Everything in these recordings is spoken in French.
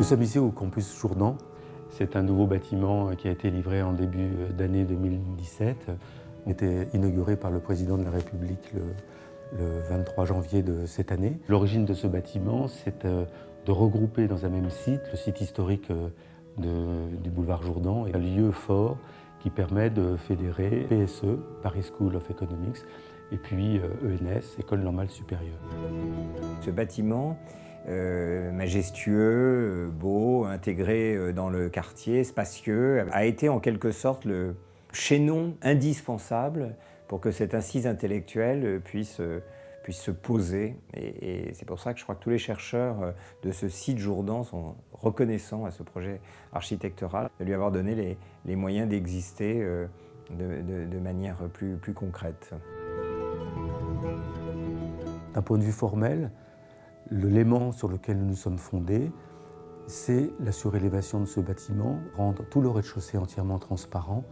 Nous sommes ici au campus Jourdan. C'est un nouveau bâtiment qui a été livré en début d'année 2017. Il a été inauguré par le président de la République le 23 janvier de cette année. L'origine de ce bâtiment, c'est de regrouper dans un même site, le site historique du boulevard Jourdan, un lieu fort qui permet de fédérer PSE, Paris School of Economics, et puis ENS, École Normale Supérieure. Ce bâtiment, majestueux, beau, intégré dans le quartier, spacieux, a été en quelque sorte le chaînon indispensable pour que cette assise intellectuelle puisse se poser. Et c'est pour ça que je crois que tous les chercheurs de ce site Jourdan sont reconnaissants à ce projet architectural, de lui avoir donné les moyens d'exister de manière plus concrète. D'un point de vue formel, l'élément sur lequel nous nous sommes fondés, c'est la surélévation de ce bâtiment, rendre tout le rez-de-chaussée entièrement transparent,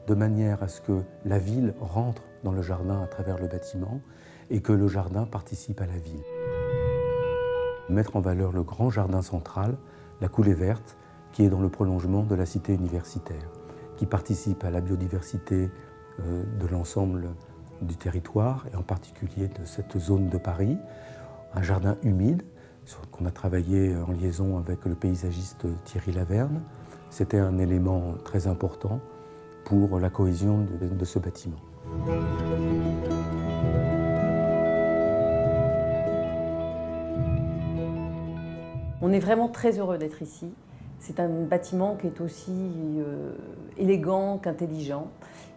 de manière à ce que la ville rentre dans le jardin à travers le bâtiment et que le jardin participe à la ville. Mettre en valeur le grand jardin central, la coulée verte, qui est dans le prolongement de la cité universitaire, qui participe à la biodiversité de l'ensemble du territoire et en particulier de cette zone de Paris. Un jardin humide qu'on a travaillé en liaison avec le paysagiste Thierry Laverne. C'était un élément très important pour la cohésion de ce bâtiment. On est vraiment très heureux d'être ici. C'est un bâtiment qui est aussi élégant qu'intelligent.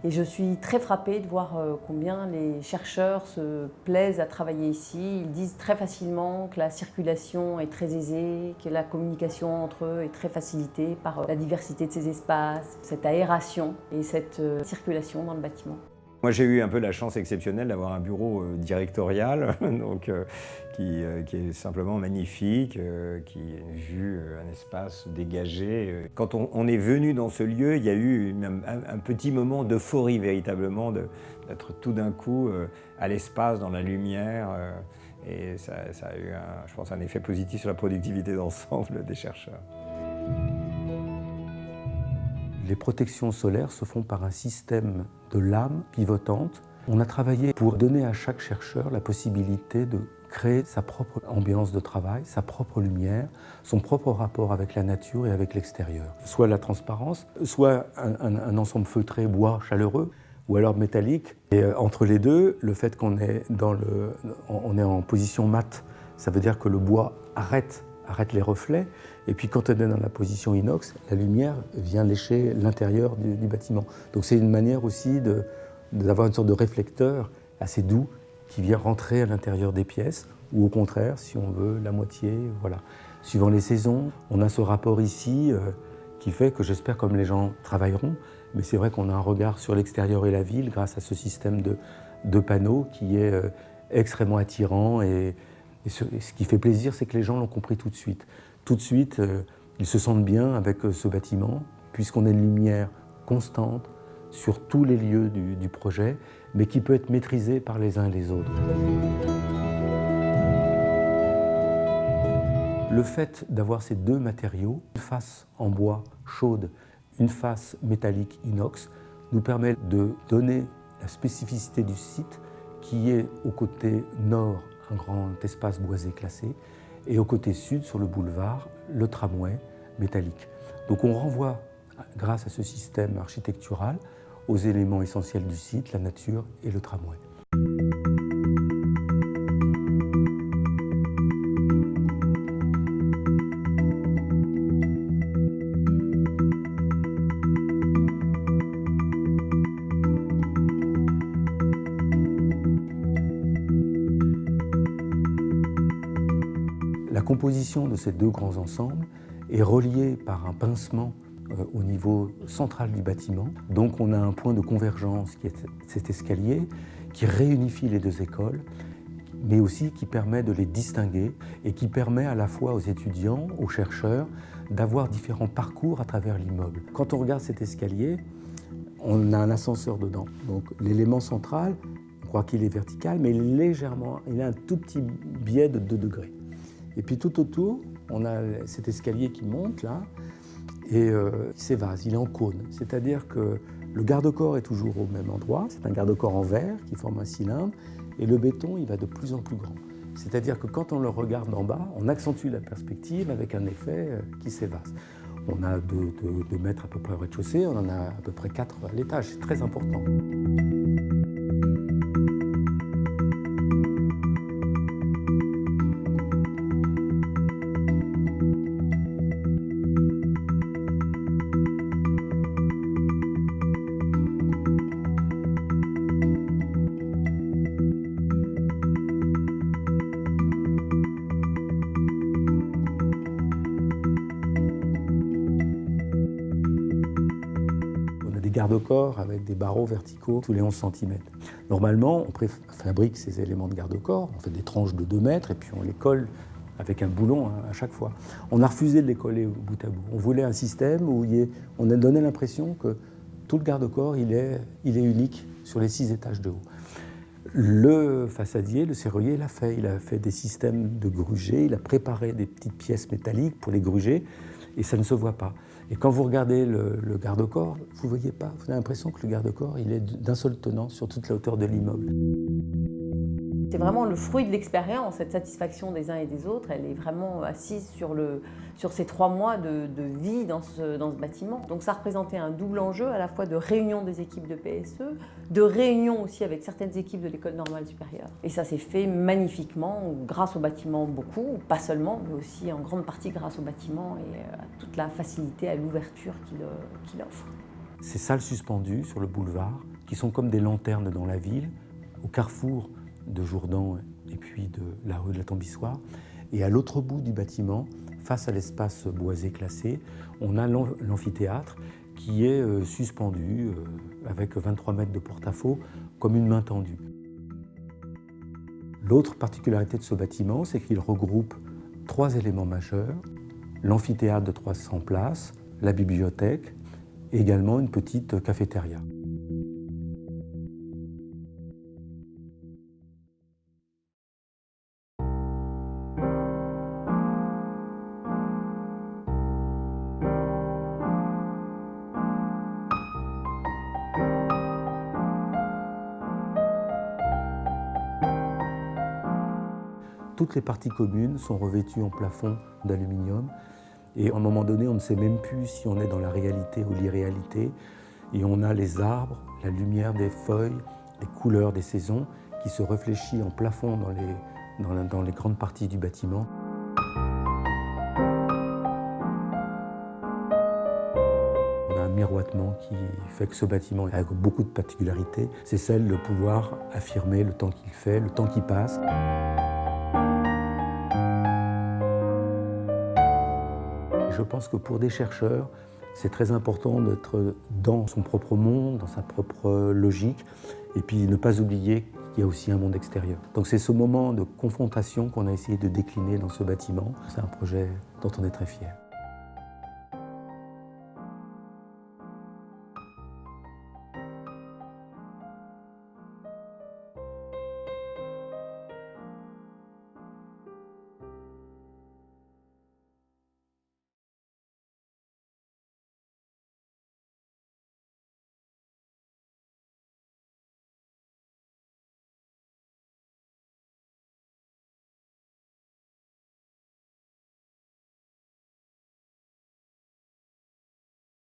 Et je suis très frappée de voir combien les chercheurs se plaisent à travailler ici. Ils disent très facilement que la circulation est très aisée, que la communication entre eux est très facilitée par la diversité de ces espaces, cette aération et cette circulation dans le bâtiment. Moi, j'ai eu un peu la chance exceptionnelle d'avoir un bureau directorial, donc, qui est simplement magnifique, qui a une vue, un espace dégagé. Quand on est venu dans ce lieu, il y a eu un petit moment d'euphorie véritablement, d'être tout d'un coup à l'espace, dans la lumière. Et ça a eu, je pense, un effet positif sur la productivité d'ensemble des chercheurs. Les protections solaires se font par un système de lames pivotantes. On a travaillé pour donner à chaque chercheur la possibilité de créer sa propre ambiance de travail, sa propre lumière, son propre rapport avec la nature et avec l'extérieur. Soit la transparence, soit un ensemble feutré bois chaleureux, ou alors métallique. Et entre les deux, le fait qu'on est en position mate, ça veut dire que le bois arrête les reflets, et puis quand on est dans la position inox, la lumière vient lécher l'intérieur du bâtiment. Donc c'est une manière aussi d'avoir une sorte de réflecteur assez doux qui vient rentrer à l'intérieur des pièces, ou au contraire, si on veut, la moitié, voilà. Suivant les saisons, on a ce rapport ici qui fait que j'espère comme les gens travailleront, mais c'est vrai qu'on a un regard sur l'extérieur et la ville grâce à ce système de panneaux qui est extrêmement attirant et ce qui fait plaisir, c'est que les gens l'ont compris tout de suite. Tout de suite, ils se sentent bien avec ce bâtiment, puisqu'on a une lumière constante sur tous les lieux du projet, mais qui peut être maîtrisée par les uns et les autres. Le fait d'avoir ces deux matériaux, une face en bois chaude, une face métallique inox, nous permet de donner la spécificité du site qui est au côté nord un grand espace boisé classé, et au côté sud, sur le boulevard, le tramway métallique. Donc on renvoie, grâce à ce système architectural, aux éléments essentiels du site, la nature et le tramway. La composition de ces deux grands ensembles est reliée par un pincement au niveau central du bâtiment. Donc on a un point de convergence qui est cet escalier qui réunifie les deux écoles, mais aussi qui permet de les distinguer et qui permet à la fois aux étudiants, aux chercheurs, d'avoir différents parcours à travers l'immeuble. Quand on regarde cet escalier, on a un ascenseur dedans. Donc l'élément central, on croit qu'il est vertical, mais légèrement, il a un tout petit biais de 2 degrés. Et puis tout autour, on a cet escalier qui monte là, et il s'évase, il est en cône. C'est-à-dire que le garde-corps est toujours au même endroit, c'est un garde-corps en verre qui forme un cylindre, et le béton, il va de plus en plus grand. C'est-à-dire que quand on le regarde d'en bas, on accentue la perspective avec un effet qui s'évase. On a 2 mètres à peu près au rez-de-chaussée, on en a à peu près 4 à l'étage, c'est très important. Garde-corps avec des barreaux verticaux tous les 11 cm. Normalement, on fabrique ces éléments de garde-corps, on fait des tranches de 2 mètres et puis on les colle avec un boulon à chaque fois. On a refusé de les coller bout à bout. On voulait un système où on a donné l'impression que tout le garde-corps il est unique sur les 6 étages de haut. Le façadier, le serrurier, il a fait des systèmes de grugés, il a préparé des petites pièces métalliques pour les gruger et ça ne se voit pas. Et quand vous regardez le garde-corps, vous ne voyez pas, vous avez l'impression que le garde-corps il est d'un seul tenant sur toute la hauteur de l'immeuble. C'est vraiment le fruit de l'expérience, cette satisfaction des uns et des autres, elle est vraiment assise sur ces 3 mois de vie dans ce bâtiment. Donc ça représentait un double enjeu, à la fois de réunion des équipes de PSE, de réunion aussi avec certaines équipes de l'École normale supérieure. Et ça s'est fait magnifiquement, grâce au bâtiment beaucoup, pas seulement, mais aussi en grande partie grâce au bâtiment et à toute la facilité à l'ouverture qu'il offre. Ces salles suspendues sur le boulevard, qui sont comme des lanternes dans la ville, au carrefour de Jourdan et puis de la rue de la Tambissoire. Et à l'autre bout du bâtiment, face à l'espace boisé classé, on a l'amphithéâtre qui est suspendu avec 23 mètres de porte-à-faux comme une main tendue. L'autre particularité de ce bâtiment, c'est qu'il regroupe 3 éléments majeurs, l'amphithéâtre de 300 places, la bibliothèque et également une petite cafétéria. Toutes les parties communes sont revêtues en plafond d'aluminium et à un moment donné, on ne sait même plus si on est dans la réalité ou l'irréalité. Et on a les arbres, la lumière des feuilles, les couleurs des saisons qui se réfléchissent en plafond dans les grandes parties du bâtiment. On a un miroitement qui fait que ce bâtiment a beaucoup de particularités. C'est celle de pouvoir affirmer le temps qu'il fait, le temps qui passe. Je pense que pour des chercheurs, c'est très important d'être dans son propre monde, dans sa propre logique, et puis ne pas oublier qu'il y a aussi un monde extérieur. Donc c'est ce moment de confrontation qu'on a essayé de décliner dans ce bâtiment. C'est un projet dont on est très fiers.